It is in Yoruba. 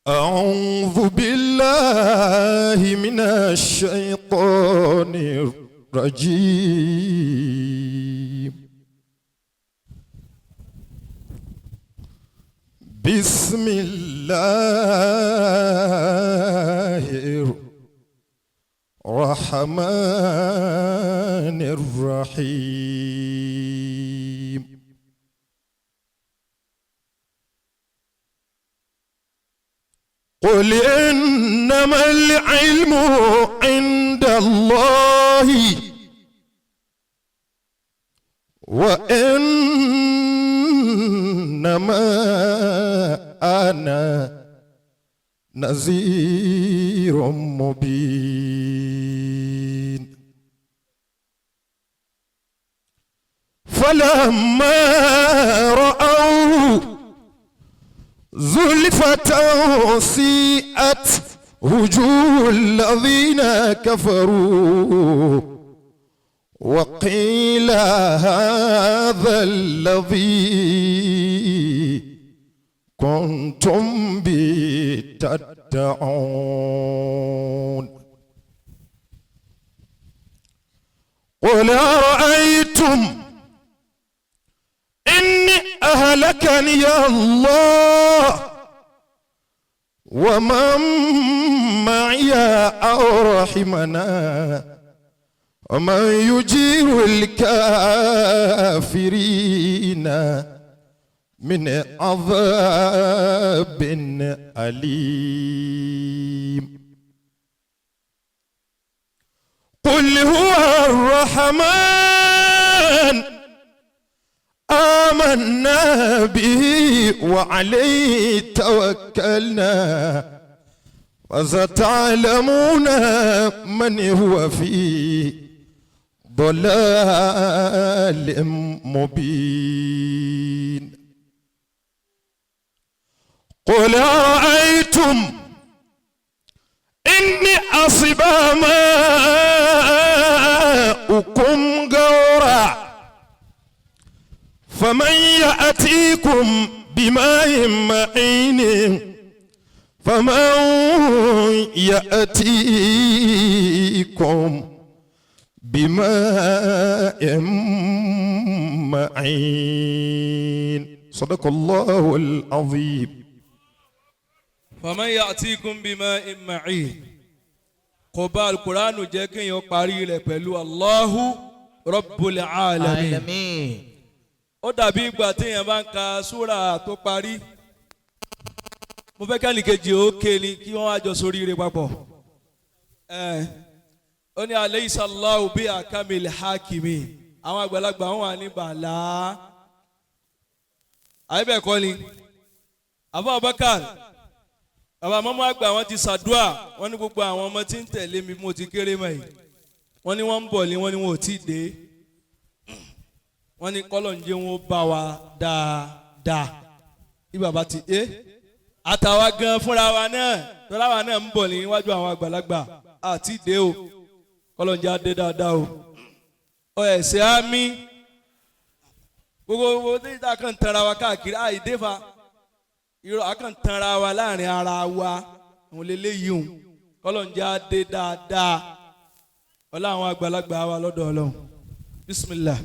أعوذ بالله من الشيطان الرجيم. بسم الله الرحمن الرحيم. قل إنما العلم عند الله وإنما أنا نذير مبين. فلما رأوا زلفة سيئت وجوه الذين كفروا وقيل هذا الذي كنتم به تدعون. قل أرأيتم إني أهلكني الله ومن معي أو رحمنا ومن يجير الكافرين من عذاب أليم. قل هو الرحمن آمنا به وعليه توكلنا وستعلمون من هو في ضلال مبين. قل أرأيتم إني أصب ماؤكم غورا فمن يأتيكم بماء معين فمن يأتيكم بماء معين. صدق الله العظيم. فمن يأتيكم بماء معين. قبال القرآن جاكين يقاري لبلو الله رب العالمين. ó dàbí ìgbà téèyàn bá ń ka súrà tó parí mo fẹ́ kẹ́ni kejì ó ké ni kí wọ́n wá jọ sóríire papọ̀ ó ní alaysa Allahu bí akamil hakimi àwọn àgbàlagbà wọn wà ní bàlá àyíbẹ̀kọ́ ni Abu Abubakar bàbá mọ́mọ́ àgbà wọn ti ṣàdúà wọ́n ní gbogbo àwọn ọmọ tí ń tẹ̀lé mi mo ti kéré mọ́ yìí wọ́n ní wọ́n ń bọ̀ ní wọ́n ní wọn ò tí ì dé wọ́n ní kọ́lọ̀njẹ́ wọn bá wa dáadáa bí bàbá ti dé àtàwa gan fúnra wa náà tọ́lá wa náà ń bọ̀ níwájú àwọn àgbàlagbà àti dé o kọ́lọ̀njẹ́ á dé dáadáa o ọ ẹ̀sẹ̀ á mí gbogbo déjìdá kan tanra wa káàkiri àìdéfà irọ́ àkàn tanra wa láàrin ara wa àwọn lélẹ́yìí o kọ́lọ̀njẹ́ á dé dáadáa ọlá àwọn àgbàlagbà wa lọ́dọ̀ Ọlọ́run bismillah.